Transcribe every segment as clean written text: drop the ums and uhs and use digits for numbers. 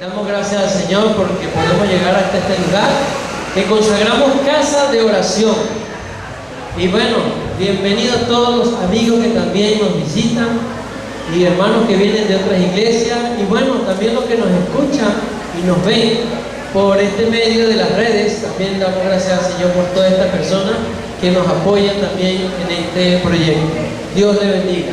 Damos gracias al Señor porque podemos llegar hasta este lugar que consagramos casa de oración. Y bueno, bienvenidos todos los amigos que también nos visitan y hermanos que vienen de otras iglesias y bueno, también los que nos escuchan y nos ven por este medio de las redes. También damos gracias al Señor por todas estas personas que nos apoyan también en este proyecto. Dios le bendiga.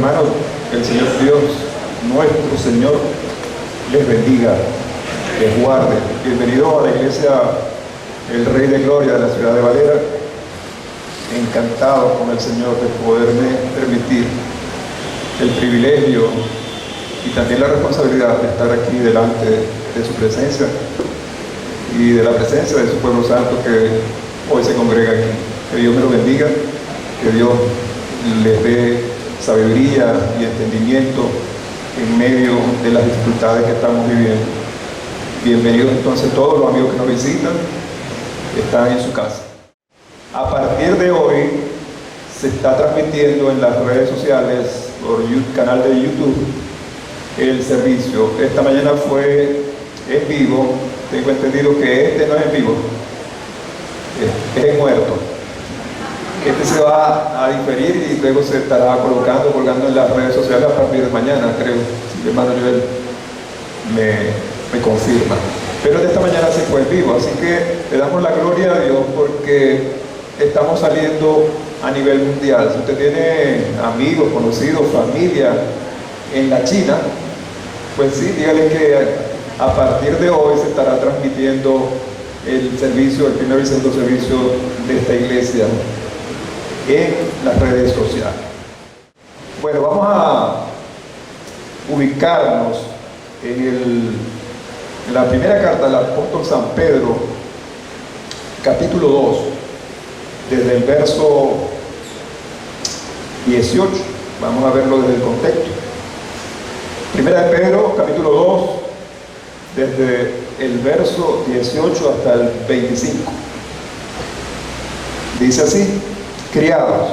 Hermanos, el Señor Dios, nuestro Señor, les bendiga, les guarde. Bienvenido a la iglesia El Rey de Gloria de la ciudad de Valera. Encantado con el Señor de poderme permitir el privilegio y también la responsabilidad de estar aquí delante de su presencia y de la presencia de su pueblo santo que hoy se congrega aquí. Que Dios me lo bendiga, que Dios les dé sabiduría y entendimiento en medio de las dificultades que estamos viviendo. Bienvenidos entonces todos los amigos que nos visitan, están en su casa. A partir de hoy se está transmitiendo en las redes sociales, por el canal de YouTube, el servicio. Esta mañana fue en vivo. Tengo entendido que este no es en vivo, es en muerto. Este se va a diferir y luego se estará colgando en las redes sociales a partir de mañana, creo, si el hermano Joel me confirma. Pero de esta mañana se fue en vivo, así que le damos la gloria a Dios porque estamos saliendo a nivel mundial. Si usted tiene amigos, conocidos, familia en la China, pues sí, dígale que a partir de hoy se estará transmitiendo el servicio, el primer y segundo servicio de esta iglesia en las redes sociales. Bueno, vamos a ubicarnos en la primera carta del apóstol San Pedro, capítulo 2, desde el verso 18. Vamos a verlo desde el contexto. Primera de Pedro, capítulo 2, desde el verso 18 hasta el 25. Dice así: criados,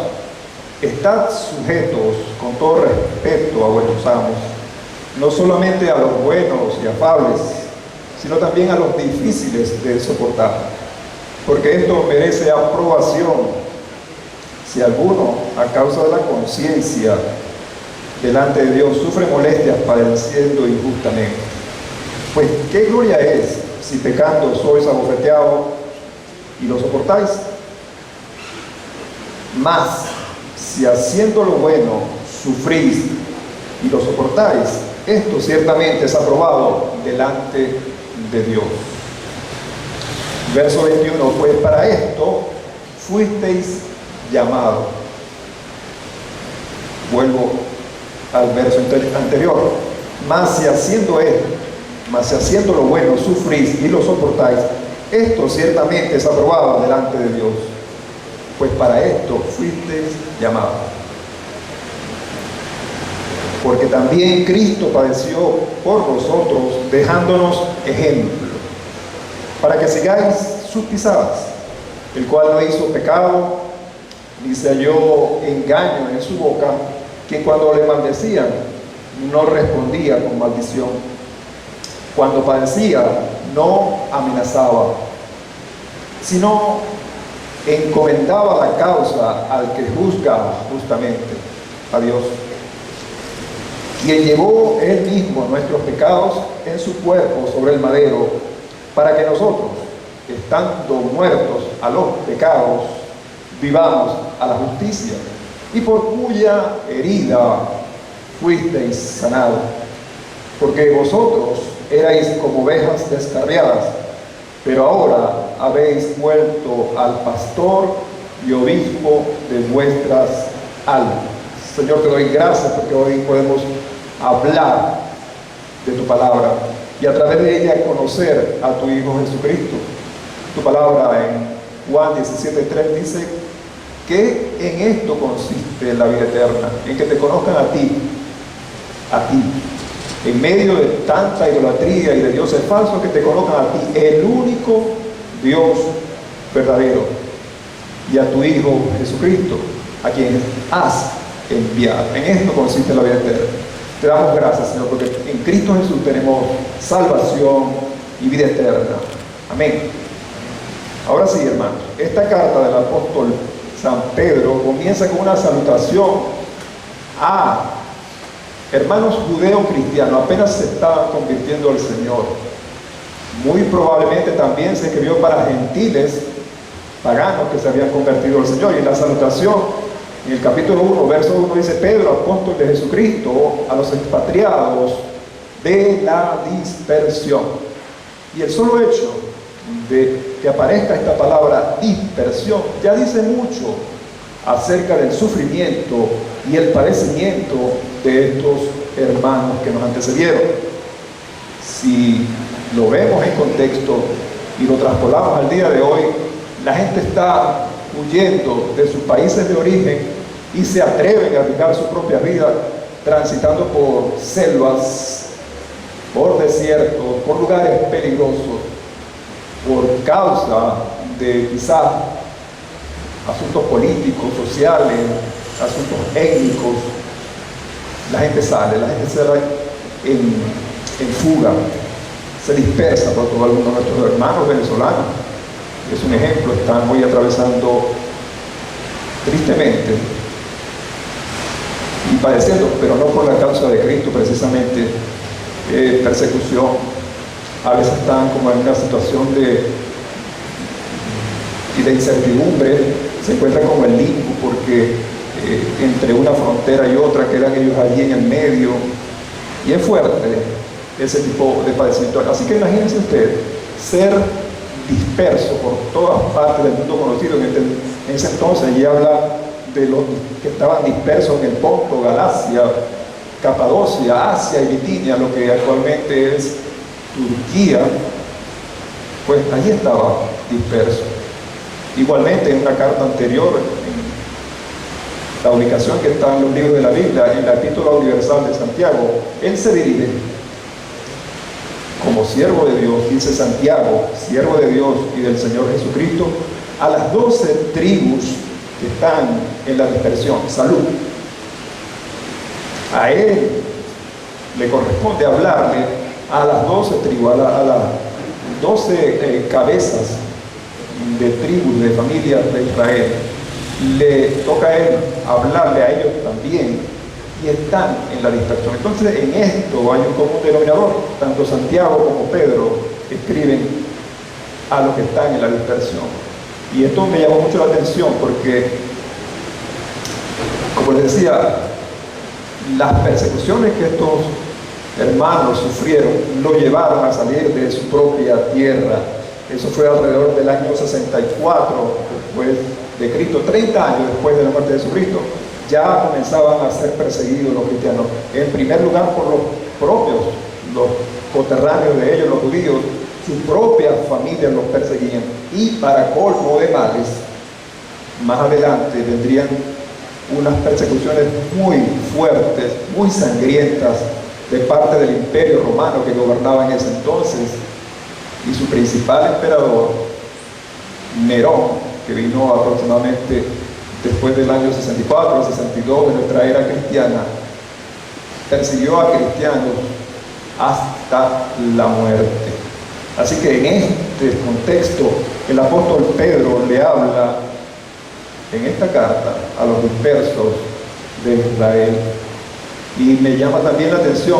estad sujetos con todo respeto a vuestros amos, no solamente a los buenos y afables, sino también a los difíciles de soportar, porque esto merece aprobación si alguno, a causa de la conciencia delante de Dios, sufre molestias padeciendo injustamente. Pues qué gloria es si pecando sois abofeteados y lo soportáis. Mas si haciendo lo bueno sufrís y lo soportáis, esto ciertamente es aprobado delante de Dios. Verso 21, pues para esto fuisteis llamados. Vuelvo al verso anterior. Mas si haciendo lo bueno sufrís y lo soportáis, esto ciertamente es aprobado delante de Dios. Pues para esto fuisteis llamados. Porque también Cristo padeció por vosotros, dejándonos ejemplo, para que sigáis sus pisadas, el cual no hizo pecado, ni se halló engaño en su boca, que cuando le maldecían, no respondía con maldición. Cuando padecía, no amenazaba, sino encomendaba la causa al que juzga justamente, a Dios, quien llevó él mismo nuestros pecados en su cuerpo sobre el madero, para que nosotros, estando muertos a los pecados, vivamos a la justicia, y por cuya herida fuisteis sanados, porque vosotros erais como ovejas descarriadas, pero ahora habéis vuelto al pastor y obispo de vuestras almas. Señor, te doy gracias porque hoy podemos hablar de tu palabra y a través de ella conocer a tu Hijo Jesucristo. Tu palabra en Juan 17:3 dice que en esto consiste la vida eterna, en que te conozcan a ti, en medio de tanta idolatría y de dioses falsos, que te conozcan a ti, el único Dios verdadero, y a tu Hijo Jesucristo, a quien has enviado. En esto consiste la vida eterna. Te damos gracias, Señor, porque en Cristo Jesús tenemos salvación y vida eterna. Amén. Ahora sí, hermanos, esta carta del apóstol San Pedro comienza con una salutación a hermanos judeo-cristianos, apenas se estaban convirtiendo al Señor. Muy probablemente también se escribió para gentiles paganos que se habían convertido al Señor, y la salutación En el capítulo 1, verso 1 dice: Pedro, apóstol de Jesucristo, a los expatriados de la dispersión. Y el solo hecho de que aparezca esta palabra dispersión ya dice mucho acerca del sufrimiento y el padecimiento de estos hermanos que nos antecedieron. Si lo vemos en contexto y lo traspolamos al día de hoy, la gente está huyendo de sus países de origen y se atreven a arriesgar su propia vida transitando por selvas, por desiertos, por lugares peligrosos, por causa de quizás asuntos políticos, sociales, asuntos étnicos. La gente sale, la gente se va en fuga, se dispersa por todo el mundo. Nuestros hermanos venezolanos, es un ejemplo, están hoy atravesando tristemente y padeciendo, pero no por la causa de Cristo precisamente, persecución. A veces están como en una situación de incertidumbre, se encuentran como en limbo porque entre una frontera y otra quedan ellos allí en el medio, y es fuerte ese tipo de padecimiento. Así que imagínense ustedes ser disperso por todas partes del mundo conocido. En ese entonces allí habla de los que estaban dispersos en el Ponto, Galacia, Capadocia, Asia y Bitinia, lo que actualmente es Turquía. Pues allí estaba disperso. Igualmente, en una carta anterior, en la ubicación que está en los libros de la Biblia, en la Epístola Universal de Santiago, él se dirige como siervo de Dios, dice Santiago, siervo de Dios y del Señor Jesucristo, a las 12 tribus que están en la dispersión. Salud. A él le corresponde hablarle a las 12 tribus, a las 12 cabezas de tribus, de familias de Israel. Le toca a él hablarle a ellos también, y están en la dispersión. Entonces, en esto hay un común denominador. Tanto Santiago como Pedro escriben a los que están en la dispersión. Y esto me llamó mucho la atención porque, como les decía, las persecuciones que estos hermanos sufrieron lo llevaron a salir de su propia tierra. Eso fue alrededor del año 64 después de Cristo, 30 años después de la muerte de Jesucristo. Ya comenzaban a ser perseguidos los cristianos, en primer lugar por los propios, los coterráneos de ellos, los judíos. Sus propias familias los perseguían, y para colmo de males, más adelante vendrían unas persecuciones muy fuertes, muy sangrientas, de parte del Imperio Romano que gobernaba en ese entonces, y su principal emperador, Nerón, que vino aproximadamente después del año 64 al 62 de nuestra era cristiana, persiguió a cristianos hasta la muerte. Así que en este contexto, el apóstol Pedro le habla en esta carta a los dispersos de Israel. Y me llama también la atención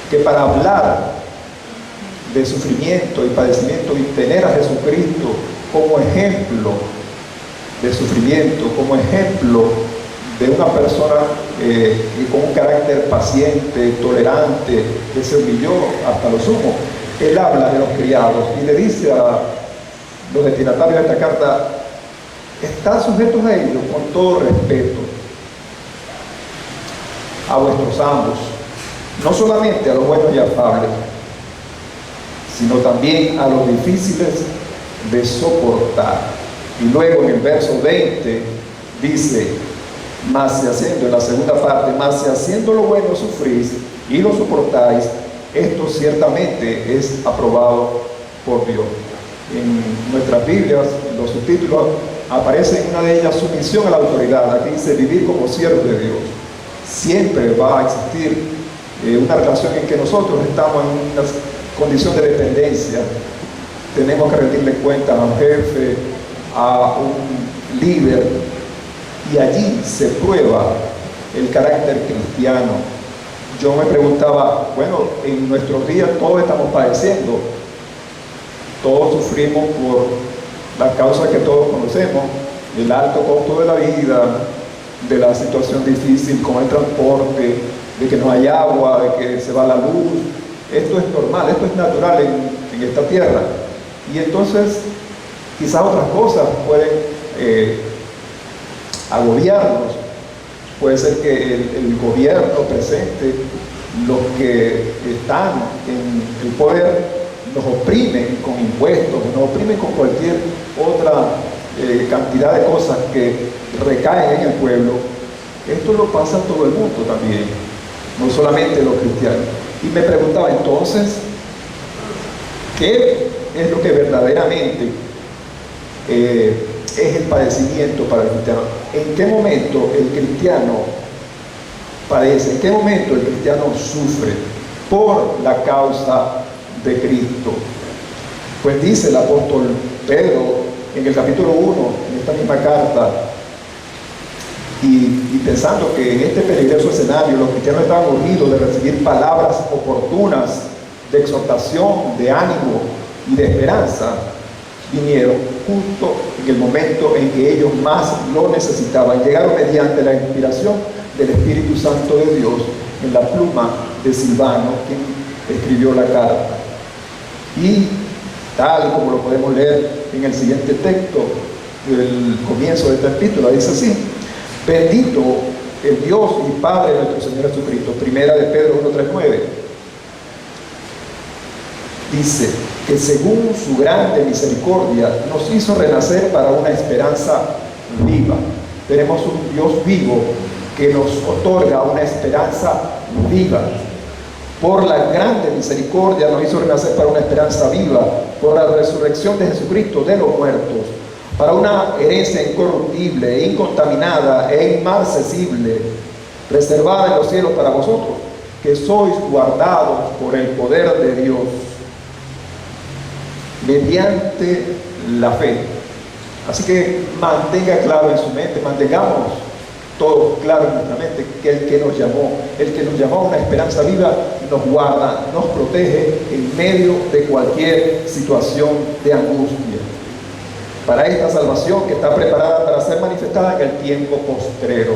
que para hablar de sufrimiento y padecimiento y tener a Jesucristo como ejemplo de sufrimiento, como ejemplo de una persona con un carácter paciente, tolerante, que se humilló hasta lo sumo. Él habla de los criados y le dice a los destinatarios de esta carta: están sujetos a ellos con todo respeto, a vuestros amos, no solamente a los buenos y afables, sino también a los difíciles de soportar. Y luego en el verso 20 dice: mas si haciendo, en la segunda parte, mas si haciendo lo bueno sufrís y lo soportáis, esto ciertamente es aprobado por Dios. En nuestras Biblias, los subtítulos, aparece en una de ellas sumisión a la autoridad. Aquí dice vivir como siervos de Dios. Siempre va a existir una relación en que nosotros estamos en una condición de dependencia. Tenemos que rendirle cuenta a un jefe, a un líder, y allí se prueba el carácter cristiano. Yo me preguntaba, bueno, en nuestros días todos estamos padeciendo, todos sufrimos por las causas que todos conocemos, el alto costo de la vida, de la situación difícil con el transporte, de que no hay agua, de que se va la luz. Esto es normal, esto es natural en esta tierra. Y entonces quizás otras cosas pueden agobiarnos. Puede ser que el gobierno presente, los que están en el poder, nos oprimen con impuestos, nos oprimen con cualquier otra cantidad de cosas que recaen en el pueblo. Esto lo pasa a todo el mundo también, no solamente los cristianos. Y me preguntaba entonces, ¿qué es lo que verdaderamente es el padecimiento para el cristiano? ¿En qué momento el cristiano padece? ¿En qué momento el cristiano sufre por la causa de Cristo? Pues dice el apóstol Pedro en el capítulo 1, en esta misma carta, y pensando que en este peligroso escenario los cristianos estaban urgidos de recibir palabras oportunas de exhortación, de ánimo y de esperanza, vinieron justo en el momento en que ellos más lo necesitaban. Llegaron mediante la inspiración del Espíritu Santo de Dios en la pluma de Silvano, quien escribió la carta. Y tal como lo podemos leer en el siguiente texto del comienzo de esta epístola, dice así: bendito el Dios y Padre de nuestro Señor Jesucristo. Primera de Pedro 1:3-9 dice que según su grande misericordia nos hizo renacer para una esperanza viva. Tenemos un Dios vivo que nos otorga una esperanza viva. Por la grande misericordia nos hizo renacer para una esperanza viva, por la resurrección de Jesucristo de los muertos, para una herencia incorruptible, incontaminada e inmarcesible, reservada en los cielos para vosotros, que sois guardados por el poder de Dios, mediante la fe. Así que mantenga claro en su mente, mantengamos todo claro en nuestra mente, que el que nos llamó a una esperanza viva, nos guarda, nos protege en medio de cualquier situación de angustia, para esta salvación que está preparada para ser manifestada en el tiempo postrero.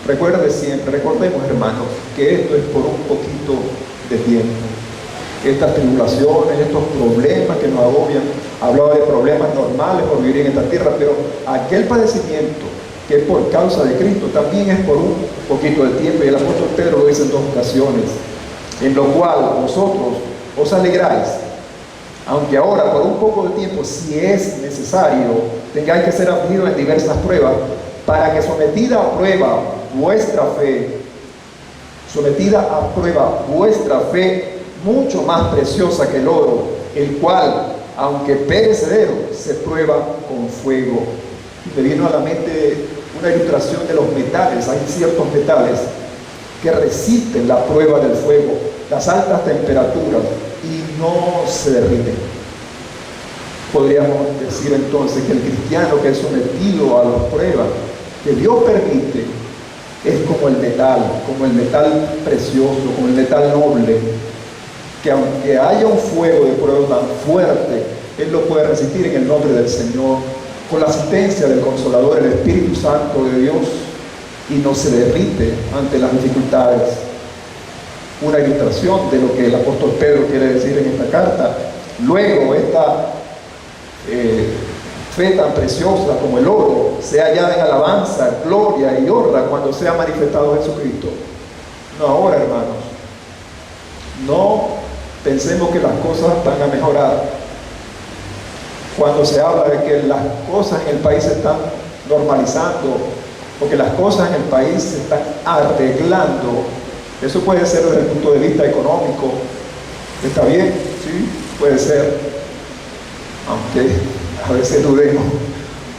Recuerde siempre, recordemos, hermanos, que esto es por un poquito de tiempo. Estas tribulaciones, estos problemas que nos agobian, hablaba de problemas normales por vivir en esta tierra, pero aquel padecimiento que es por causa de Cristo también es por un poquito de tiempo, y el apóstol Pedro lo dice en 2 ocasiones, en lo cual vosotros os alegráis, aunque ahora por un poco de tiempo, si es necesario, tengáis que ser afligidos en diversas pruebas, para que sometida a prueba vuestra fe, mucho más preciosa que el oro, el cual, aunque perecedero, se prueba con fuego. Y me vino a la mente una ilustración de los metales. Hay ciertos metales que resisten la prueba del fuego, las altas temperaturas, y no se derriten. Podríamos decir entonces que el cristiano que es sometido a las pruebas que Dios permite es como el metal precioso, como el metal noble, que aunque haya un fuego de prueba tan fuerte, Él lo puede resistir en el nombre del Señor, con la asistencia del Consolador, el Espíritu Santo de Dios, y no se derrite ante las dificultades. Una ilustración de lo que el apóstol Pedro quiere decir en esta carta. Luego, esta fe tan preciosa como el oro sea hallada en alabanza, gloria y honra cuando sea manifestado Jesucristo. No ahora, hermanos. No pensemos que las cosas van a mejorar. Cuando se habla de que las cosas en el país se están normalizando, o que las cosas en el país se están arreglando, eso puede ser desde el punto de vista económico. Está bien, sí, puede ser, aunque a veces dudemos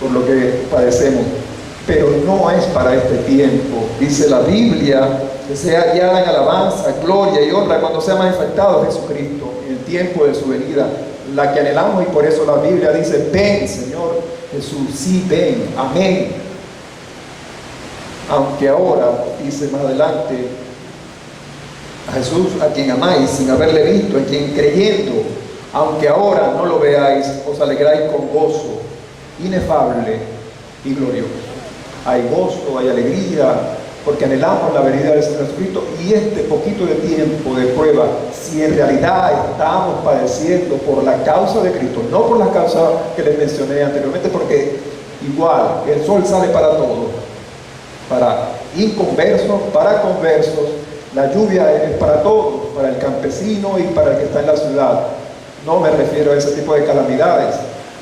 por lo que padecemos, pero no es para este tiempo. Dice la Biblia que sea hallada en alabanza, gloria y honra cuando sea manifestado Jesucristo en el tiempo de su venida, la que anhelamos. Y por eso la Biblia dice: ven, Señor Jesús, sí, ven, amén. Aunque ahora, dice más adelante, a Jesús a quien amáis sin haberle visto, en quien creyendo, aunque ahora no lo veáis, os alegráis con gozo inefable y glorioso. hay gozo, hay alegría, porque anhelamos la venida del Señor Jesucristo. Y este poquito de tiempo de prueba, si en realidad estamos padeciendo por la causa de Cristo, no por las causas que les mencioné anteriormente, porque igual el sol sale para todos, para inconversos, para conversos, la lluvia es para todos, para el campesino y para el que está en la ciudad. No me refiero a ese tipo de calamidades,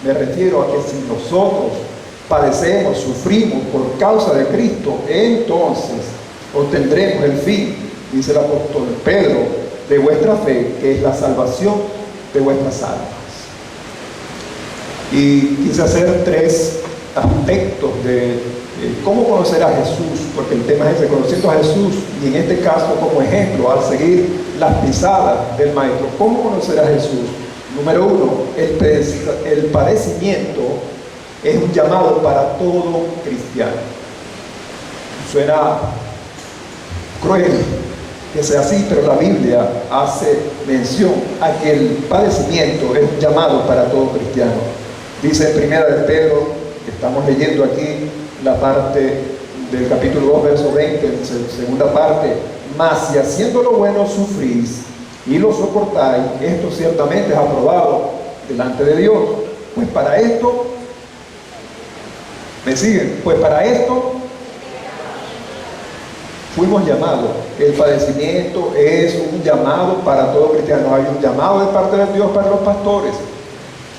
me refiero a que si nosotros padecemos, sufrimos por causa de Cristo, entonces obtendremos el fin, dice el apóstol Pedro, de vuestra fe, que es la salvación de vuestras almas. Y quise hacer 3 aspectos de cómo conocer a Jesús, porque el tema es ese, conociendo a Jesús, y en este caso como ejemplo, al seguir las pisadas del Maestro. ¿Cómo conocer a Jesús? Número 1, el padecimiento es un llamado para todo cristiano. Suena cruel que sea así, pero la Biblia hace mención a que el padecimiento es un llamado para todo cristiano. Dice en primera de Pedro, que estamos leyendo aquí la parte del capítulo 2, verso 20, segunda parte: mas si haciendo lo bueno sufrís y lo soportáis, esto ciertamente es aprobado delante de Dios. Pues para esto, ¿me siguen? Pues para esto fuimos llamados. El padecimiento es un llamado para todo cristiano. Hay un llamado de parte de Dios para los pastores,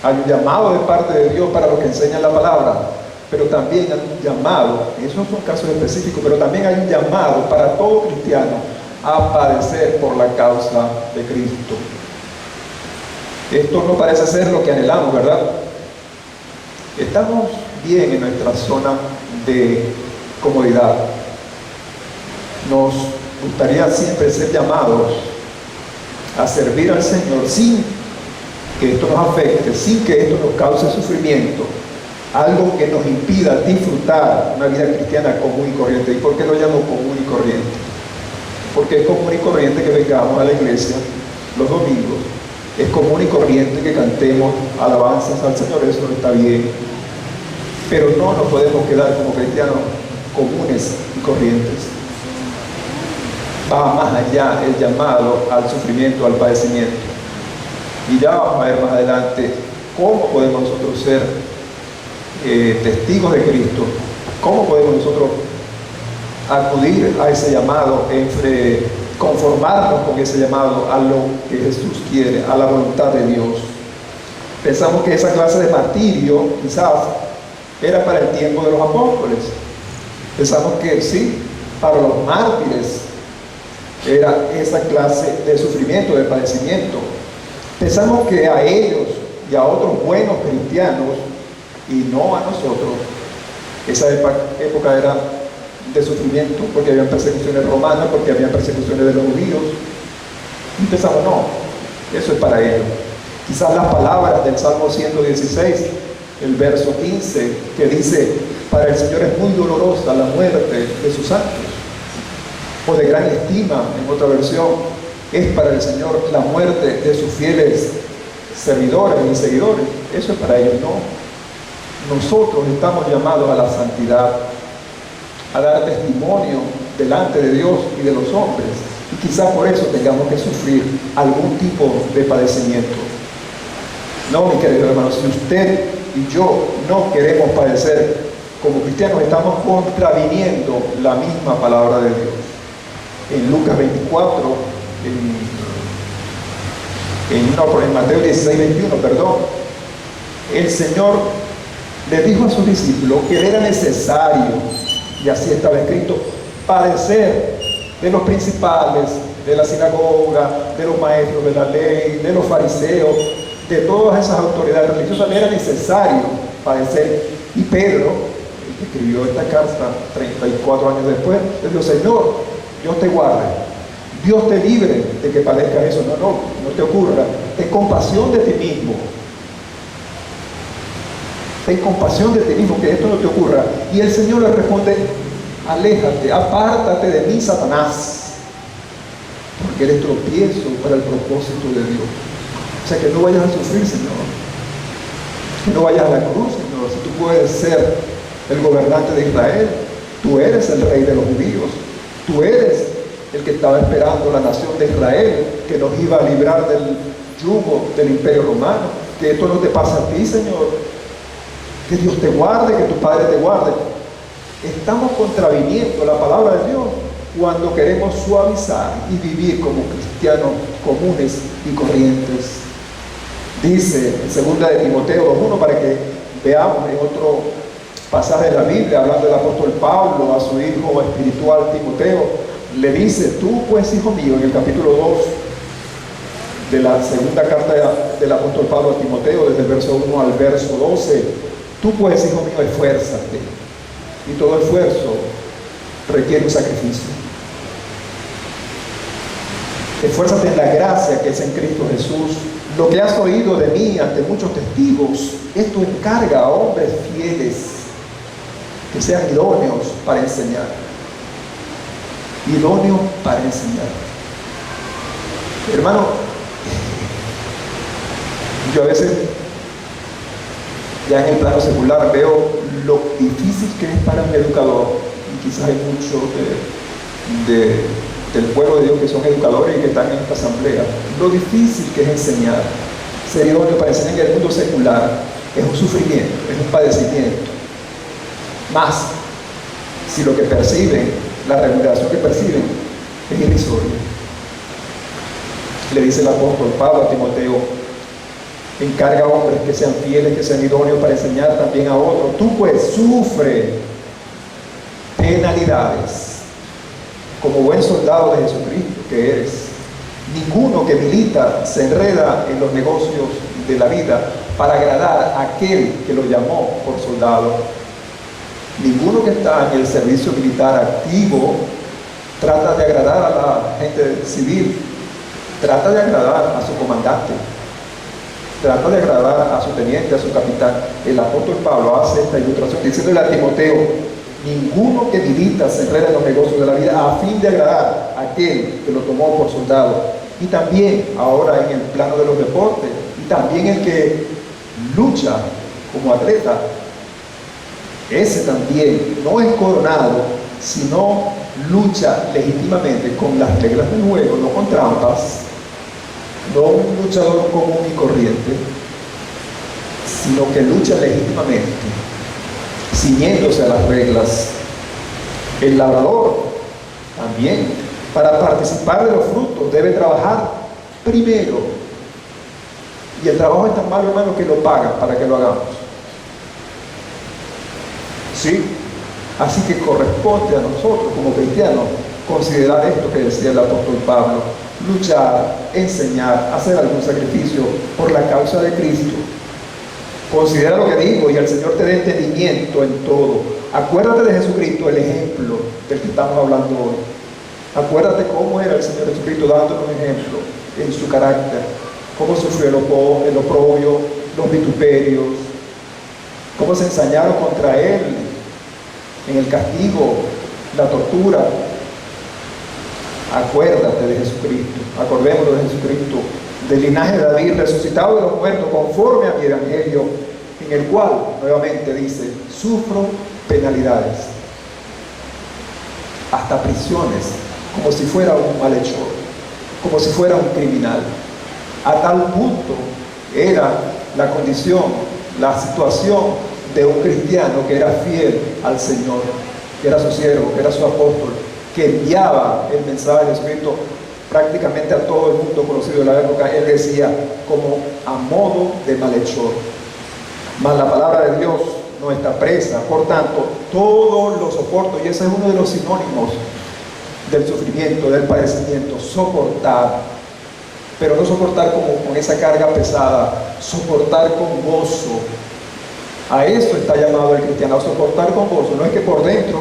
hay un llamado de parte de Dios para los que enseñan la palabra, pero también hay un llamado, esos son casos específicos, pero también hay un llamado para todo cristiano a padecer por la causa de Cristo. Esto no parece ser lo que anhelamos, ¿verdad? Estamos bien en nuestra zona de comodidad. Nos gustaría siempre ser llamados a servir al Señor sin que esto nos afecte, sin que esto nos cause sufrimiento, algo que nos impida disfrutar una vida cristiana común y corriente. ¿Y por qué lo llamo común y corriente? Porque es común y corriente que vengamos a la iglesia los domingos, es común y corriente que cantemos alabanzas al Señor, eso no está bien, pero no nos podemos quedar como cristianos comunes y corrientes. Va más allá el llamado al sufrimiento, al padecimiento. Y ya vamos a ver más adelante cómo podemos nosotros ser testigos de Cristo, cómo podemos nosotros acudir a ese llamado, conformarnos con ese llamado a lo que Jesús quiere, a la voluntad de Dios. Pensamos que esa clase de martirio quizás era para el tiempo de los apóstoles. Pensamos que sí, para los mártires era esa clase de sufrimiento, de padecimiento. Pensamos que a ellos y a otros buenos cristianos, y no a nosotros, esa época era de sufrimiento, porque había persecuciones romanas, porque había persecuciones de los judíos. Y pensamos, no, eso es para ellos. Quizás las palabras del Salmo 116, el verso 15, que dice: para el Señor es muy dolorosa la muerte de sus santos, o de gran estima, en otra versión, es para el Señor la muerte de sus fieles servidores y seguidores. Eso es para ellos, no. Nosotros estamos llamados a la santidad, a dar testimonio delante de Dios y de los hombres, y quizás por eso tengamos que sufrir algún tipo de padecimiento. No, mi querido hermano, si usted y yo no queremos padecer como cristianos, estamos contraviniendo la misma palabra de Dios. En Lucas 24, en Mateo 16, 21, perdón, el Señor le dijo a sus discípulos que le era necesario, y así estaba escrito, padecer de los principales de la sinagoga, de los maestros de la ley, de los fariseos, de todas esas autoridades religiosas. Le era necesario padecer. Y Pedro, el que escribió esta carta 34 años después, le dijo: Señor, Dios te guarde, Dios te libre de que padezca eso. No te ocurra. Ten compasión de ti mismo. Ten compasión de ti mismo, que esto no te ocurra. Y el Señor le responde: aléjate, apártate de mí, Satanás, porque eres tropiezo para el propósito de Dios. O sea, que no vayas a sufrir, Señor, que no vayas a la cruz, Señor. Si tú puedes ser el gobernante de Israel, Tú eres el rey de los judíos. Tú eres el que estaba esperando la nación de Israel, que nos iba a librar del yugo del imperio romano. Que esto no te pasa a ti, Señor. Que Dios te guarde, que tu Padre te guarde. Estamos contraviniendo la palabra de Dios cuando queremos suavizar y vivir como cristianos comunes y corrientes. Dice en 2 de Timoteo 2:1, para que veamos en otro pasaje de la Biblia, hablando del apóstol Pablo a su hijo espiritual Timoteo, le dice: tú pues, hijo mío, en el capítulo 2 de la segunda carta del apóstol Pablo a Timoteo, desde el verso 1 al verso 12, tú pues, hijo mío, esfuérzate, y todo esfuerzo requiere un sacrificio. Esfuérzate en la gracia que es en Cristo Jesús. Lo que has oído de mí ante muchos testigos, esto encarga a hombres fieles que sean idóneos para enseñar. Idóneos para enseñar. Hermano, yo a veces, ya en el plano secular, veo lo difícil que es para un educador, y quizás hay muchos del pueblo de Dios que son educadores y que están en esta asamblea, lo difícil que es enseñar. Ser idóneo para enseñar en el mundo secular es un sufrimiento, es un padecimiento. Más si lo que perciben, la remuneración que perciben, es irrisoria. Le dice el apóstol Pablo a Timoteo: encarga a hombres que sean fieles, que sean idóneos para enseñar también a otros. Tú pues sufre penalidades como buen soldado de Jesucristo que eres. Ninguno que milita se enreda en los negocios de la vida para agradar a aquel que lo llamó por soldado. Ninguno que está en el servicio militar activo trata de agradar a la gente civil, trata de agradar a su comandante, trata de agradar a su teniente, a su capitán. El apóstol Pablo hace esta ilustración diciéndole a Timoteo: ninguno que milita se enreda en los negocios de la vida a fin de agradar a aquel que lo tomó por soldado. Y también, ahora en el plano de los deportes, y también el que lucha como atleta, ese también no es coronado, sino lucha legítimamente con las reglas del juego, no con trampas, no un luchador común y corriente, sino que lucha legítimamente, ciñéndose a las reglas. El labrador también, para participar de los frutos, debe trabajar primero. Y el trabajo es tan malo, hermano, que lo pagan para que lo hagamos. ¿Sí? Así que corresponde a nosotros como cristianos considerar esto que decía el apóstol Pablo: luchar, enseñar, hacer algún sacrificio por la causa de Cristo. Considera lo que digo y el Señor te dé entendimiento en todo. Acuérdate de Jesucristo, el ejemplo del que estamos hablando hoy. Acuérdate cómo era el Señor Jesucristo, dándonos un ejemplo en su carácter, cómo sufrió el oprobio, los vituperios, cómo se ensañaron contra él en el castigo, la tortura. Acuérdate de Jesucristo, acordémonos de Jesucristo, del linaje de David, resucitado de los muertos, conforme a mi evangelio, en el cual, nuevamente dice, sufro penalidades, hasta prisiones, como si fuera un malhechor, como si fuera un criminal. A tal punto era la condición, la situación de un cristiano que era fiel al Señor, que era su siervo, que era su apóstol, que enviaba el mensaje de Jesucristo prácticamente a todo el mundo conocido de la época. Él decía, como a modo de malhechor. Mas la palabra de Dios no está presa, por tanto, todo lo soporto. Y ese es uno de los sinónimos del sufrimiento, del padecimiento: soportar. Pero no soportar como con esa carga pesada, soportar con gozo. A eso está llamado el cristiano, a soportar con gozo. No es que por dentro,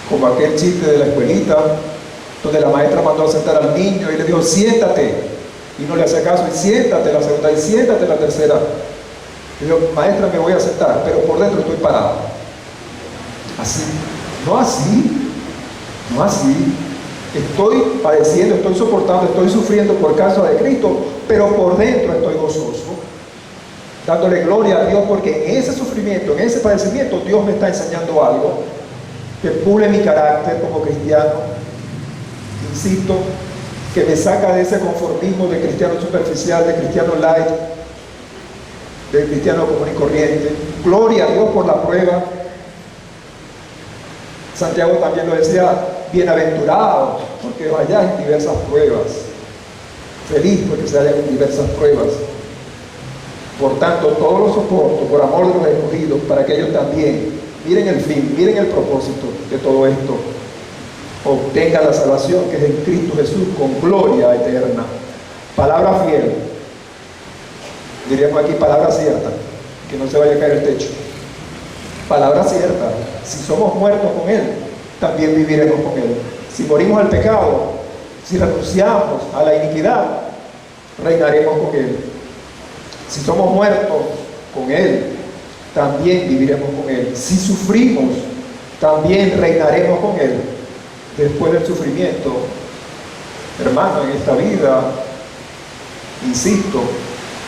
como aquel chiste de la escuelita, donde la maestra mandó a sentar al niño y le dijo: siéntate, y no le hace caso, y siéntate la segunda, y siéntate la tercera. Y dijo: maestra, me voy a sentar, pero por dentro estoy parado. Así, no así, no así. Estoy padeciendo, estoy soportando, estoy sufriendo por causa de Cristo, pero por dentro estoy gozoso, dándole gloria a Dios, porque en ese sufrimiento, en ese padecimiento, Dios me está enseñando algo. que pule mi carácter como cristiano, insisto, que me saca de ese conformismo de cristiano superficial, de cristiano light, de cristiano común y corriente. Gloria a Dios por la prueba. Santiago también lo decía, bienaventurados, porque vayáis en diversas pruebas. Feliz porque se hayan en diversas pruebas. Por tanto, todo lo soporto por amor de los escogidos, para que ellos también, miren el fin, miren el propósito de todo esto, obtengan la salvación que es en Cristo Jesús con gloria eterna. Palabra fiel, diríamos aquí palabra cierta, que no se vaya a caer el techo. Palabra cierta, si somos muertos con Él, también viviremos con Él. Si morimos al pecado, si renunciamos a la iniquidad, reinaremos con Él. Si somos muertos con Él, también viviremos con Él. Si sufrimos, también reinaremos con Él. Después del sufrimiento, hermano, en esta vida, insisto,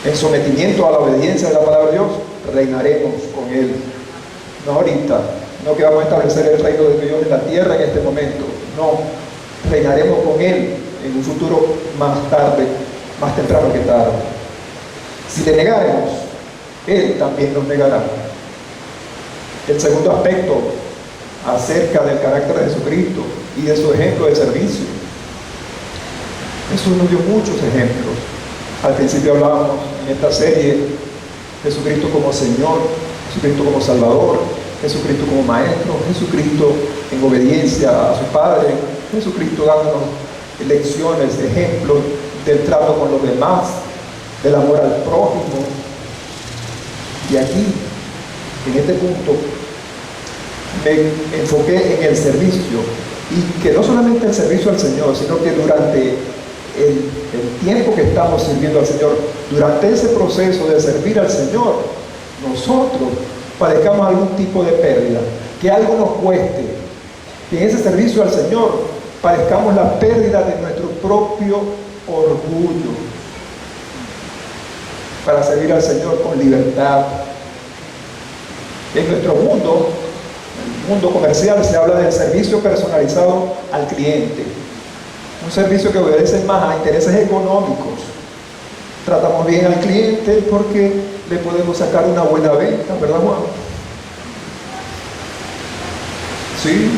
en sometimiento a la obediencia de la palabra de Dios, reinaremos con Él. No ahorita, no que vamos a establecer el reino de Dios en la tierra en este momento. No, reinaremos con Él en un futuro más tarde, más temprano que tarde. Si le negaremos, Él también nos negará. El segundo aspecto acerca del carácter de Jesucristo y de su ejemplo de servicio. Jesús nos dio muchos ejemplos. Al principio hablábamos en esta serie, Jesucristo como Señor, Jesucristo como Salvador, Jesucristo como Maestro, Jesucristo en obediencia a su Padre, Jesucristo dándonos lecciones, ejemplos del trato con los demás, del amor al prójimo. Y aquí, en este punto, me enfoqué en el servicio, y que no solamente el servicio al Señor, sino que durante el tiempo que estamos sirviendo al Señor, durante ese proceso de servir al Señor, nosotros padezcamos algún tipo de pérdida, que algo nos cueste, que en ese servicio al Señor padezcamos la pérdida de nuestro propio orgullo, para servir al Señor con libertad. En nuestro mundo, el mundo comercial, se habla del servicio personalizado al cliente, un servicio que obedece más a intereses económicos. Tratamos bien al cliente porque le podemos sacar una buena venta, ¿verdad, Juan? Sí,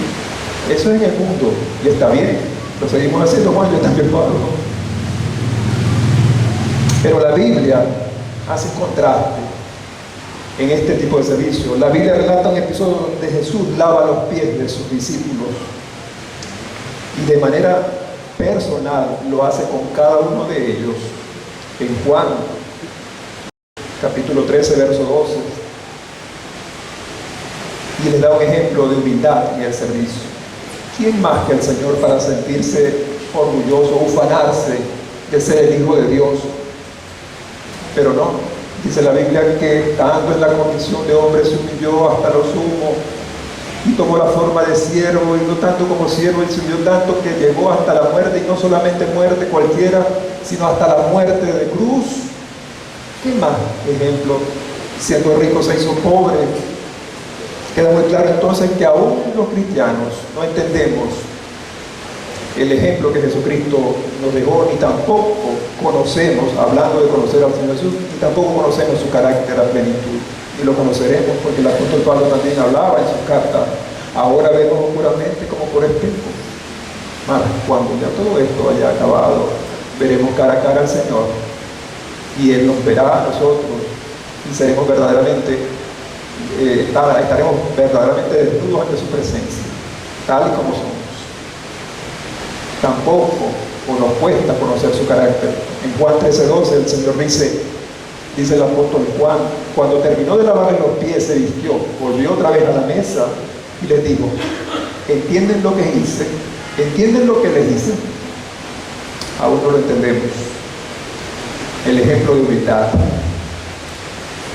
eso es en el mundo y está bien, lo seguimos haciendo, Juan, yo también lo hago. Pero la Biblia hace contraste en este tipo de servicio. La Biblia relata un episodio donde Jesús lava los pies de sus discípulos y de manera personal lo hace con cada uno de ellos. En Juan capítulo 13 verso 12, y les da un ejemplo de humildad en el servicio. ¿Quién más que el Señor para sentirse orgulloso, ufanarse de ser el Hijo de Dios? Pero no, dice la Biblia que estando en la condición de hombre se humilló hasta lo sumo y tomó la forma de siervo, y no tanto como siervo, él se humilló tanto que llegó hasta la muerte, y no solamente muerte cualquiera, sino hasta la muerte de cruz. ¿Qué más ejemplo? Siendo rico se hizo pobre. Queda muy claro entonces que aún los cristianos no entendemos el ejemplo que Jesucristo nos dejó, ni tampoco conocemos, hablando de conocer al Señor Jesús, ni tampoco conocemos su carácter a plenitud. Y lo conoceremos porque el apóstol Pablo también hablaba en su carta: ahora vemos oscuramente como por espejo, mas cuando ya todo esto haya acabado, veremos cara a cara al Señor, y Él nos verá a nosotros, y seremos verdaderamente, estaremos verdaderamente desnudos ante su presencia, tal y como somos. Tampoco nos cuesta conocer su carácter. En Juan 13:12 el Señor dice el apóstol Juan, cuando terminó de lavarle los pies, se vistió, volvió otra vez a la mesa y les dijo: ¿entienden lo que hice? ¿Entienden lo que les hice? Aún no lo entendemos. El ejemplo de humildad.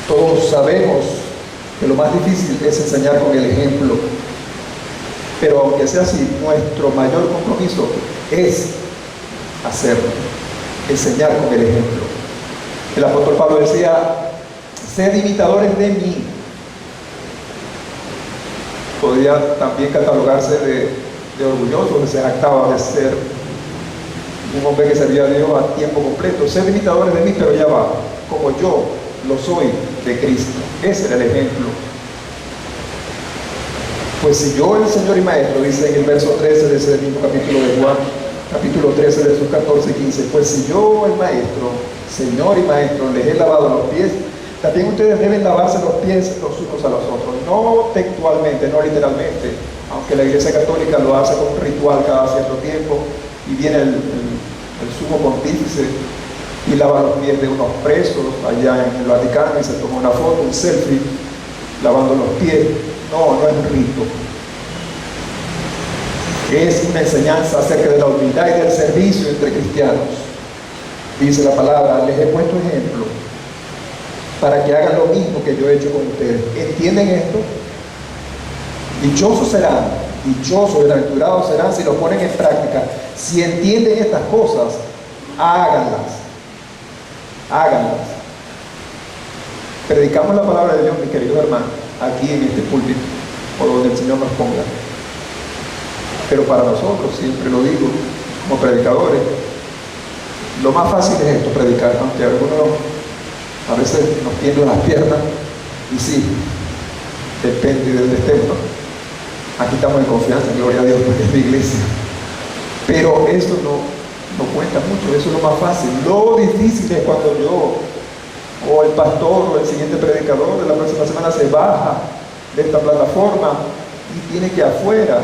Todos sabemos que lo más difícil es enseñar con el ejemplo, pero aunque sea así, nuestro mayor compromiso es hacerlo, enseñar con el ejemplo. El apóstol Pablo decía: sed imitadores de mí. podría también catalogarse de orgulloso, que se jactaba de ser un hombre que servía a Dios a tiempo completo. Sed imitadores de mí, pero ya va, como yo lo soy de Cristo. Ese era el ejemplo. Pues si yo, el Señor y Maestro, dice en el verso 13 de ese mismo capítulo de Juan, capítulo 13, versos 14 y 15, pues si yo, el Maestro, Señor y Maestro, les he lavado los pies, también ustedes deben lavarse los pies los unos a los otros, no textualmente, no literalmente, aunque la Iglesia Católica lo hace como un ritual cada cierto tiempo, y viene el sumo pontífice y lava los pies de unos presos allá en el Vaticano y se toma una foto, un selfie, lavando los pies. No, no es un rito. Es una enseñanza acerca de la humildad y del servicio entre cristianos. Dice la palabra, les he puesto ejemplo para que hagan lo mismo que yo he hecho con ustedes. ¿Entienden esto? Dichosos serán, dichosos, bienaventurados serán si lo ponen en práctica. Si entienden estas cosas, háganlas. Háganlas. Predicamos la palabra de Dios, mis queridos hermanos, aquí en este púlpito, o donde el Señor nos ponga. Pero para nosotros, siempre lo digo, como predicadores, lo más fácil es esto, predicar, aunque algunos a veces nos tienden las piernas, y sí, depende del destino. Aquí estamos en confianza, gloria a Dios, porque es la iglesia. Pero eso no cuenta mucho, eso es lo más fácil. Lo difícil es cuando yo, o el pastor, o el siguiente predicador de la próxima semana se baja de esta plataforma y tiene que afuera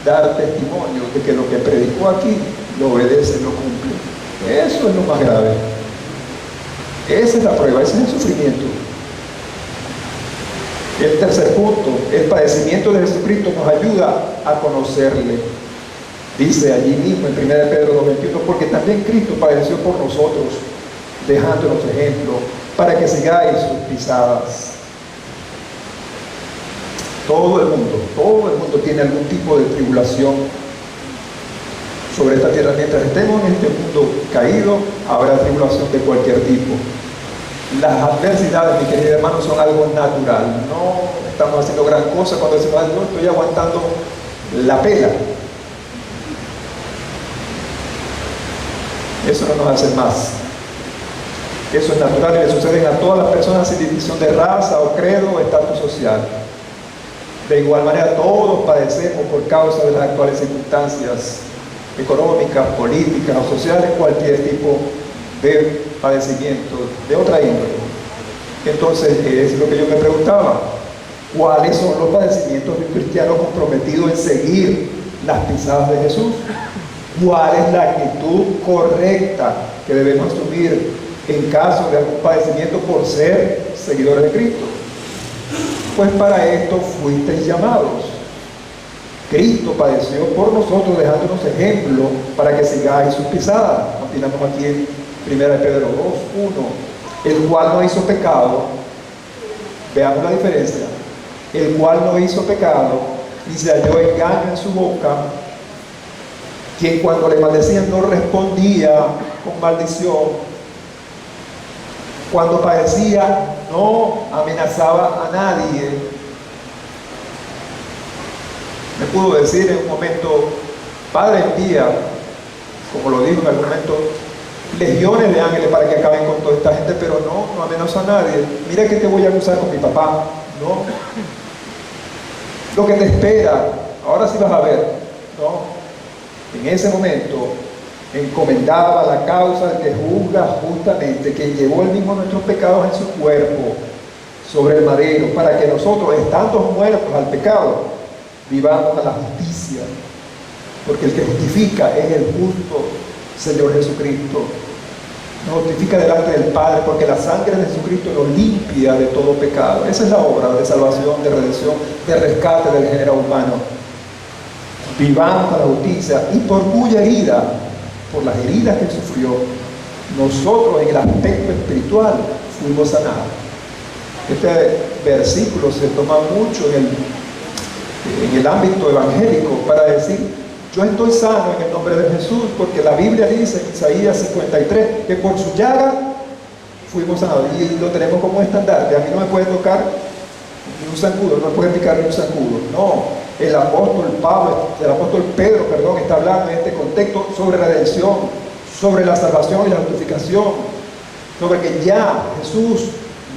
dar testimonio de que lo que predicó aquí lo obedece, lo cumple. Eso es lo más grave. Esa es la prueba, ese es el sufrimiento. El tercer punto, el padecimiento de Jesucristo nos ayuda a conocerle. Dice allí mismo en 1 Pedro 2:21, porque también Cristo padeció por nosotros, dejándonos ejemplo, para que sigáis sus pisadas. Todo el mundo tiene algún tipo de tribulación sobre esta tierra. Mientras estemos en este mundo caído, habrá tribulación de cualquier tipo. Las adversidades, mis queridos hermanos, son algo natural. No estamos haciendo gran cosa cuando decimos, no estoy aguantando la pela. Eso no nos hace más. Eso es natural y le sucede a todas las personas sin distinción de raza o credo o estatus social. De igual manera, todos padecemos por causa de las actuales circunstancias económicas, políticas o sociales, cualquier tipo de padecimiento de otra índole. Entonces, es lo que yo me preguntaba: ¿cuáles son los padecimientos de un cristiano comprometido en seguir las pisadas de Jesús? ¿Cuál es la actitud correcta que debemos asumir en caso de algún padecimiento por ser seguidores de Cristo? Pues para esto fuisteis llamados. Cristo padeció por nosotros, dejándonos ejemplo para que sigáis sus pisadas. Continuamos aquí en 1 Pedro 2:1. El cual no hizo pecado. Veamos la diferencia. El cual no hizo pecado, ni se halló engaño en su boca, quien cuando le maldecían no respondía con maldición. Cuando padecía, no amenazaba a nadie. Me pudo decir en un momento, Padre, envía, como lo dijo en algún momento, legiones de ángeles para que acaben con toda esta gente, pero no amenaza a nadie. Mira que te voy a acusar con mi papá. No. Lo que te espera, ahora sí vas a ver. No. En ese momento encomendaba la causa del que juzga justamente, quien llevó el mismo nuestros pecados en su cuerpo sobre el madero, para que nosotros, estando muertos al pecado, vivamos a la justicia, porque el que justifica es el justo Señor Jesucristo. Nos justifica delante del Padre, porque la sangre de Jesucristo nos limpia de todo pecado. Esa es la obra de salvación, de redención, de rescate del género humano. Vivamos a la justicia, y por cuya herida, por las heridas que sufrió, nosotros en el aspecto espiritual fuimos sanados. Este versículo se toma mucho en el ámbito evangélico para decir: yo estoy sano en el nombre de Jesús, porque la Biblia dice en Isaías 53 que por su llaga fuimos sanados, y lo tenemos como estandarte. A mí no me puede tocar ni un zancudo, no puede picar ni un zancudo. No, el apóstol Pedro, está hablando en este contexto sobre la redención, sobre la salvación y la justificación, sobre que ya Jesús,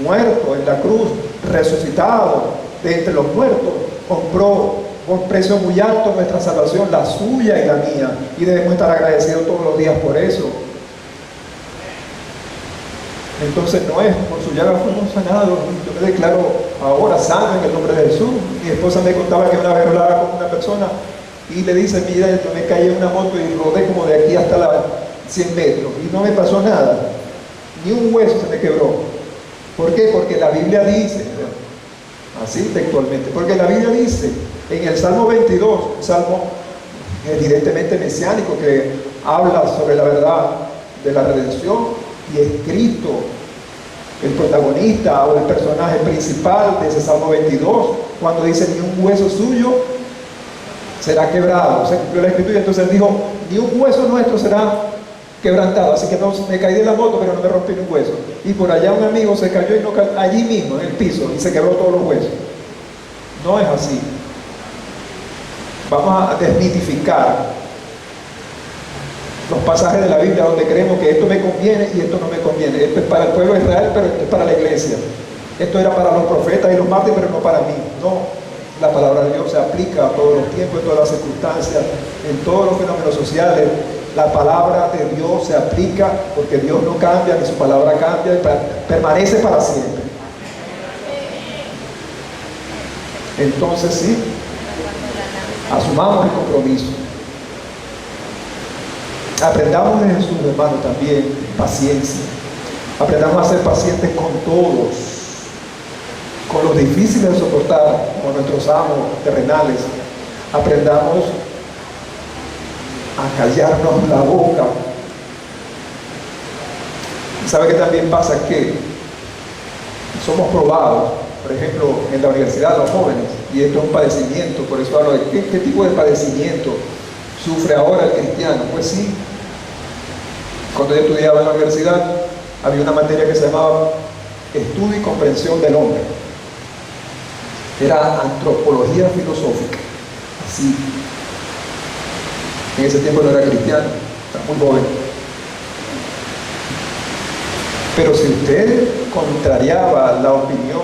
muerto en la cruz, resucitado de entre los muertos, compró por precio muy alto nuestra salvación, la suya y la mía, y debemos estar agradecidos todos los días por eso. Entonces no es por su llaga fuimos sanados. Yo me declaro ahora sano en el nombre de Jesús. Mi esposa me contaba que una vez hablaba con una persona y le dice: mira, yo me caí en una moto y rodé como de aquí hasta la 100 metros y no me pasó nada, ni un hueso se me quebró. ¿Por qué? Porque la Biblia dice, así textualmente, porque la Biblia dice en el Salmo 22, un salmo evidentemente mesiánico que habla sobre la verdad de la redención, y es Cristo el protagonista o el personaje principal de ese Salmo 22, cuando dice: ni un hueso suyo será quebrado. Se cumplió la escritura, y entonces dijo: ni un hueso nuestro será quebrantado. Así que no, me caí de la moto, pero no me rompí ni un hueso. Y por allá un amigo se cayó allí mismo en el piso y se quebró todos los huesos. No es así. Vamos a desmitificar los pasajes de la Biblia donde creemos que esto me conviene y esto no me conviene. Esto es para el pueblo de Israel, pero esto es para la iglesia. Esto era para los profetas y los mártires, pero no para mí. No, la palabra de Dios se aplica a todos los tiempos, en todas las circunstancias, en todos los fenómenos sociales. La palabra de Dios se aplica porque Dios no cambia, ni su palabra cambia, y permanece para siempre. Entonces sí, asumamos el compromiso. Aprendamos de Jesús, hermano, también paciencia. Aprendamos a ser pacientes con todos, con los difíciles de soportar, con nuestros amos terrenales. Aprendamos a callarnos la boca. ¿Sabe qué también pasa? Que somos probados, por ejemplo, en la universidad, los jóvenes, y esto es un padecimiento. Por eso hablo de qué tipo de padecimiento sufre ahora el cristiano. Pues sí, cuando yo estudiaba en la universidad había una materia que se llamaba Estudio y Comprensión del Hombre. Era antropología filosófica, así. En ese tiempo no era cristiano, era muy joven. Pero si usted contrariaba la opinión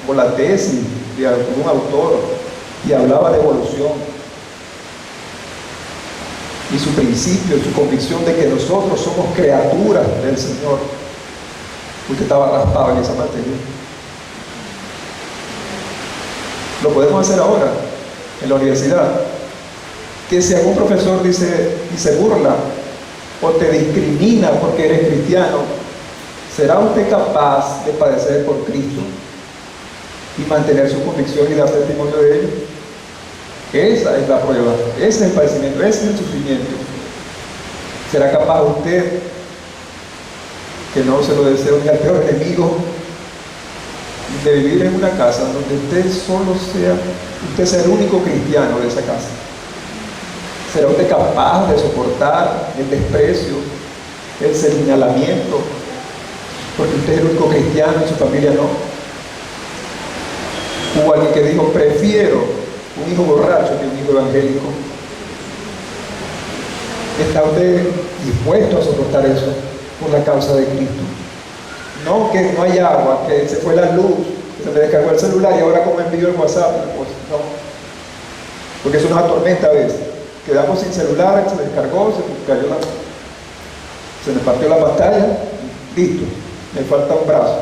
o la tesis de algún autor y hablaba de evolución, y su principio, su convicción de que nosotros somos criaturas del Señor, usted estaba raspado en esa materia. Lo podemos hacer ahora en la universidad, que si algún profesor dice y se burla o te discrimina porque eres cristiano, ¿será usted capaz de padecer por Cristo y mantener su convicción y dar testimonio de ello? Esa es la prueba, ese es el padecimiento, ese es el sufrimiento. ¿Será capaz usted, que no se lo deseo ni al peor enemigo, de vivir en una casa donde usted sea el único cristiano de esa casa? ¿Será usted capaz de soportar el desprecio, el señalamiento, porque usted es el único cristiano y su familia no? Hubo alguien que dijo: prefiero un hijo borracho que un hijo evangélico. ¿Está usted dispuesto a soportar eso por la causa de Cristo? No, que no hay agua, que se fue la luz, que se me descargó el celular y ahora como envío el WhatsApp. Pues no, porque eso nos atormenta a veces. Quedamos sin celular, se descargó, se me partió la pantalla, listo, me falta un brazo.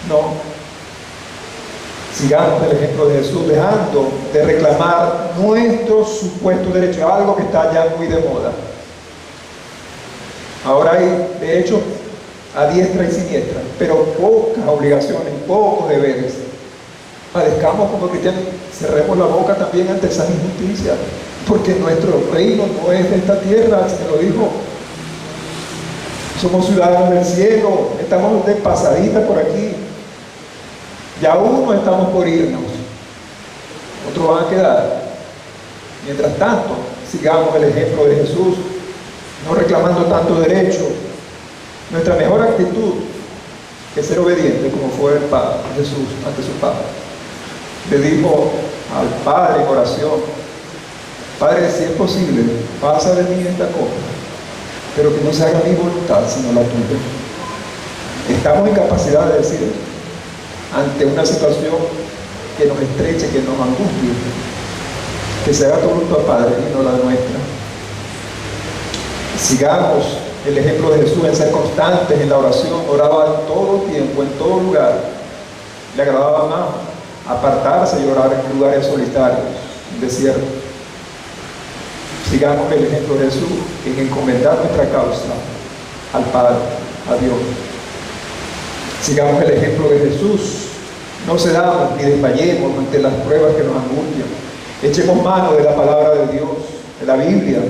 No. Sigamos el ejemplo de Jesús, dejando de reclamar nuestro supuesto derecho, algo que está ya muy de moda. Ahora hay, de hecho, a diestra y siniestra, pero pocas obligaciones, pocos deberes. Padezcamos como cristianos, cerremos la boca también ante esa injusticia, porque nuestro reino no es de esta tierra, se lo dijo. Somos ciudadanos del cielo, estamos de pasadita por aquí. Ya unos estamos por irnos, otros van a quedar. Mientras tanto, sigamos el ejemplo de Jesús, no reclamando tanto derecho. Nuestra mejor actitud que ser obediente como fue el Padre, Jesús ante su Padre. Le dijo al Padre en oración: Padre, si es posible, pasa de mí esta copa, pero que no se haga mi voluntad sino la tuya. Estamos en capacidad de decir esto ante una situación que nos estreche, que nos angustie, que se haga tu voluntad, Padre, y no la nuestra. Sigamos el ejemplo de Jesús en ser constantes en la oración. Oraba en todo tiempo, en todo lugar. Le agradaba más apartarse y orar en lugares solitarios, en desierto. Sigamos el ejemplo de Jesús en encomendar nuestra causa al Padre, a Dios. Sigamos el ejemplo de Jesús. No cedamos ni desmayemos ante las pruebas que nos angustian. Echemos mano de la palabra de Dios, de la Biblia.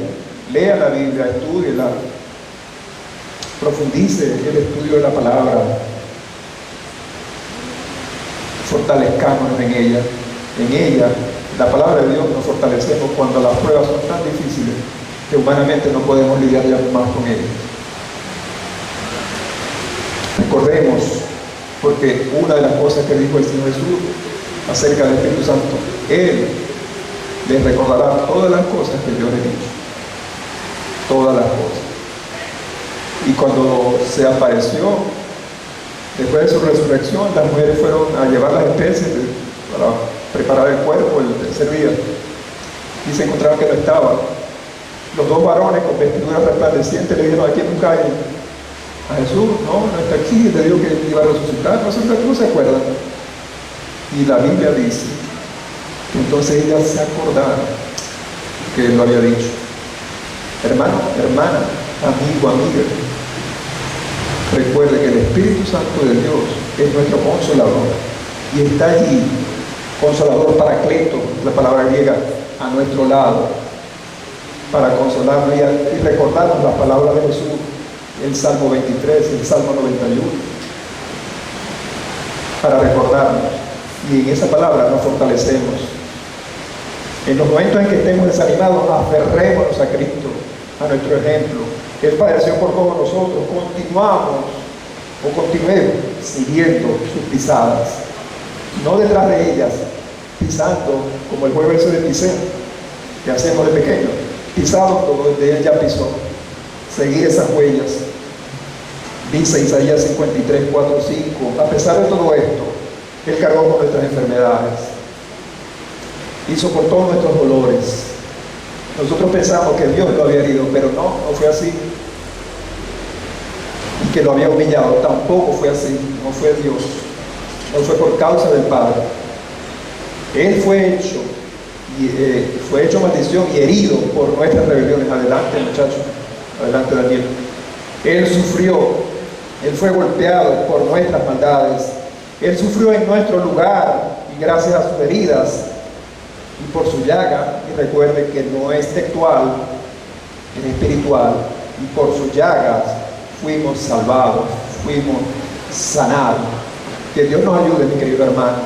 Lea la Biblia, estúdiela, profundice el estudio de la palabra. Fortalezcámonos en ella. En ella, la palabra de Dios, nos fortalecemos cuando las pruebas son tan difíciles que humanamente no podemos lidiar ya más con ellas. Recordemos, porque una de las cosas que dijo el Señor Jesús acerca del Espíritu Santo, Él les recordará todas las cosas que yo le he dicho. Todas las cosas. Y cuando se apareció, después de su resurrección, las mujeres fueron a llevar las especies para preparar el cuerpo el tercer día, y se encontraron que no estaba. Los dos varones con vestiduras resplandecientes le dijeron: ¿a quién buscáis? A Jesús. No está aquí. Le dijo que iba a resucitar. No se acuerdan. Y la Biblia dice que entonces ellas se acordaron que él lo había dicho. Hermano, hermana, amigo, amiga, recuerde que el Espíritu Santo de Dios es nuestro consolador, y está allí, consolador, paracleto, la palabra griega, a nuestro lado, para consolarnos y recordarnos las palabras de Jesús, el Salmo 23, el Salmo 91, para recordarnos, y en esa palabra nos fortalecemos. En los momentos en que estemos desanimados, aferrémonos a Cristo, a nuestro ejemplo. Él padeció por todos nosotros. Continuemos siguiendo sus pisadas, no detrás de ellas, pisando como el buen verso de pisé que hacemos de pequeño, pisado todo donde él ya pisó. Seguir esas huellas. Dice Isaías 53, 4, 5: a pesar de todo esto, él cargó con nuestras enfermedades y soportó nuestros dolores. Nosotros pensamos que Dios lo había herido, pero no fue así. Y que lo había humillado, tampoco fue así. No fue Dios, no fue por causa del Padre. Él fue hecho maldición y herido por nuestras rebeliones. Adelante, muchachos, adelante, Daniel. Él sufrió, él fue golpeado por nuestras maldades. Él sufrió en nuestro lugar, y gracias a sus heridas y por su llaga, y recuerde que no es textual, es espiritual, y por sus llagas fuimos salvados, fuimos sanados. Que Dios nos ayude, mi querido hermano,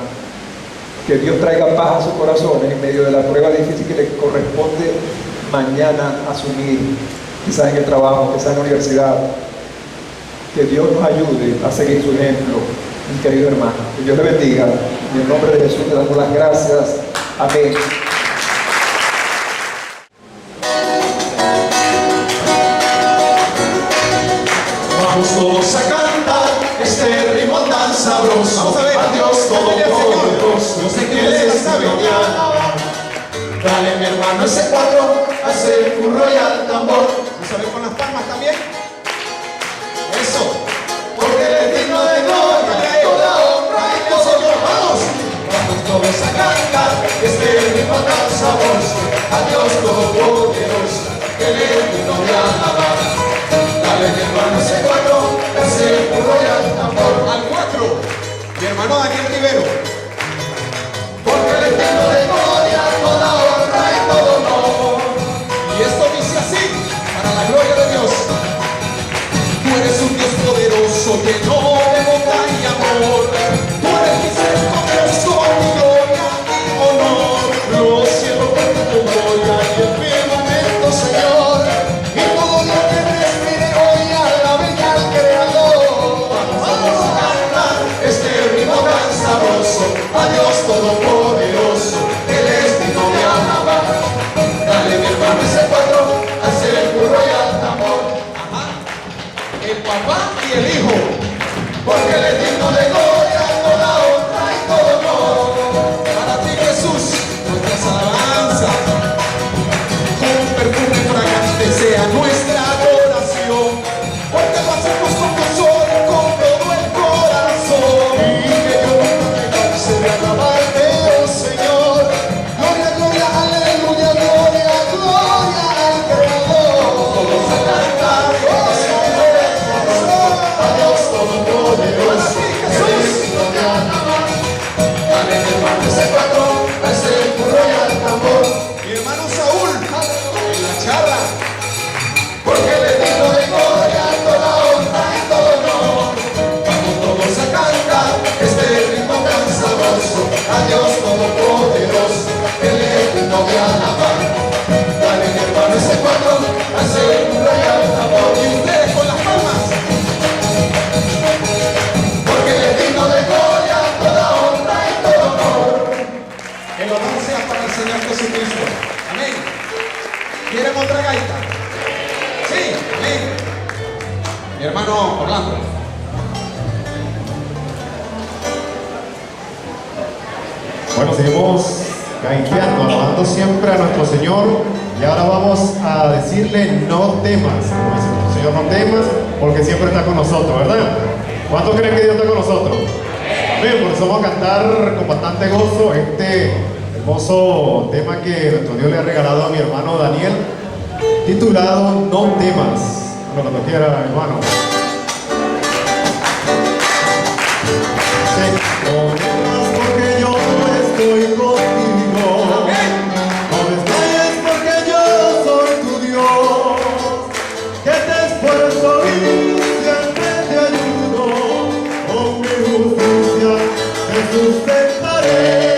que Dios traiga paz a sus corazones en medio de la prueba difícil que le corresponde mañana asumir, quizás en el trabajo, quizás en la universidad. Que Dios nos ayude a seguir su ejemplo, mi querido hermano. Que Dios le bendiga. En el nombre de Jesús le damos las gracias. Amén. Vamos todos a cantar este ritmo tan sabroso. Vamos a ver. A Dios Todopoderoso, no sé quién es esta alabar. Dale, mi hermano, ese cuatro, hace el curro y al tambor. Vamos a ver con las palmas también. Eso. Porque el digno de gloria, toda honra y nosotros vamos. Vamos todos a cantar este ritmo tan sabroso. A Dios Todopoderoso, que Él es digno de alabar. Dale, mi hermano, ese cuatro, hace el curro y al tambor. Al cuatro, mi hermano Daniel Rivero. Porque Él es digno de gloria, toda honra y todo honor. Y esto dice así, para la gloria de Dios. Tú eres un Dios poderoso, lleno de bondad y amor. Tú eres mi ser con mi gloria y honor. Los cielos con tu gloria y el firmamento, Señor. Y todo lo que respire hoy alabe al Creador. Vamos a cantar Dale mi hermano ese cuatro, a ese burro y al tambor. Mi hermano Saúl, en la charla, porque le digo de gloria toda honra y todo honor. Vamos todos a cantar este ritmo tan sabroso, a Dios todopoderoso, Él es digno de alabar. Dale mi hermano ese cuatro, a ese burro y al tambor. Y ustedes con las palmas, porque le digo de gloria toda honra y todo honor. Que el honor sea para el Señor Jesucristo. Amén. ¿Quieren otra gaita? Sí, amén. Mi hermano Orlando. Bueno, seguimos gaiteando, alabando siempre a nuestro Señor. Y ahora vamos a decirle no temas. Como dice nuestro Señor, no temas, porque siempre está con nosotros, ¿verdad? ¿Cuántos creen que Dios está con nosotros? Amén, por eso vamos a cantar con bastante gozo este hermoso tema que nuestro Dios le ha regalado a mi hermano Daniel, titulado No temas. Bueno, cuando quiera, hermano. No temas porque yo estoy contigo. No desmayes porque yo soy tu Dios. Que te esfuerzo y siempre te ayudo. Con mi justicia te sustentaré.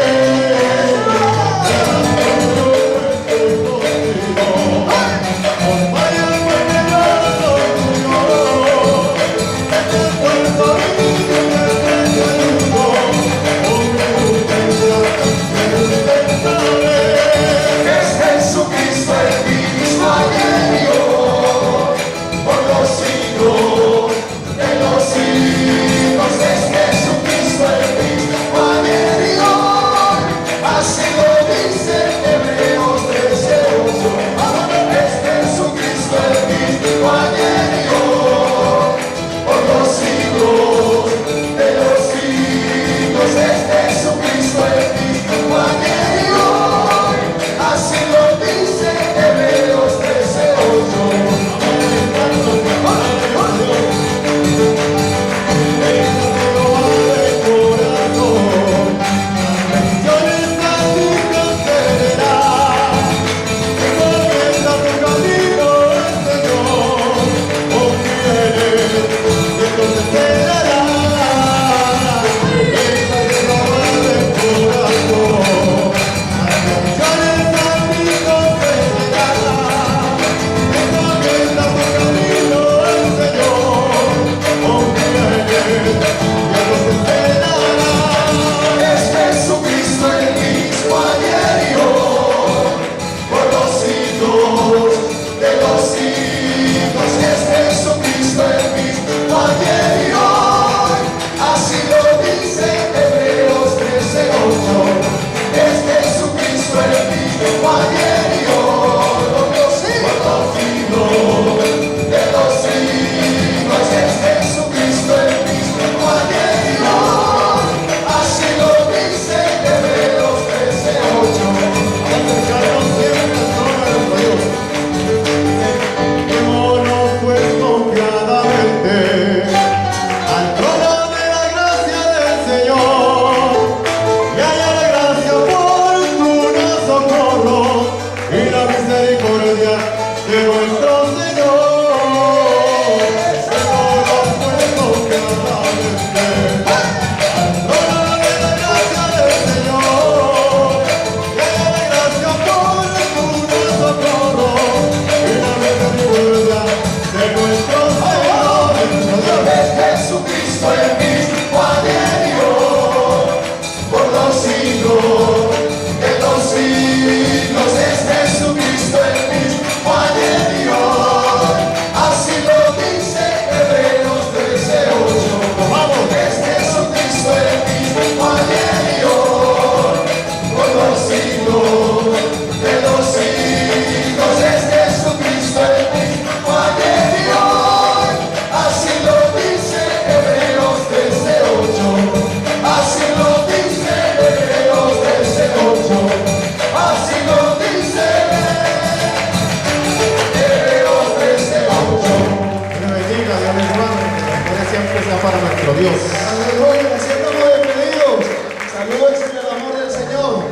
Dios. Aleluya, así estamos despedidos. Saludos. Gocen el amor del Señor.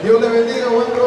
Dios le bendiga, buen provecho.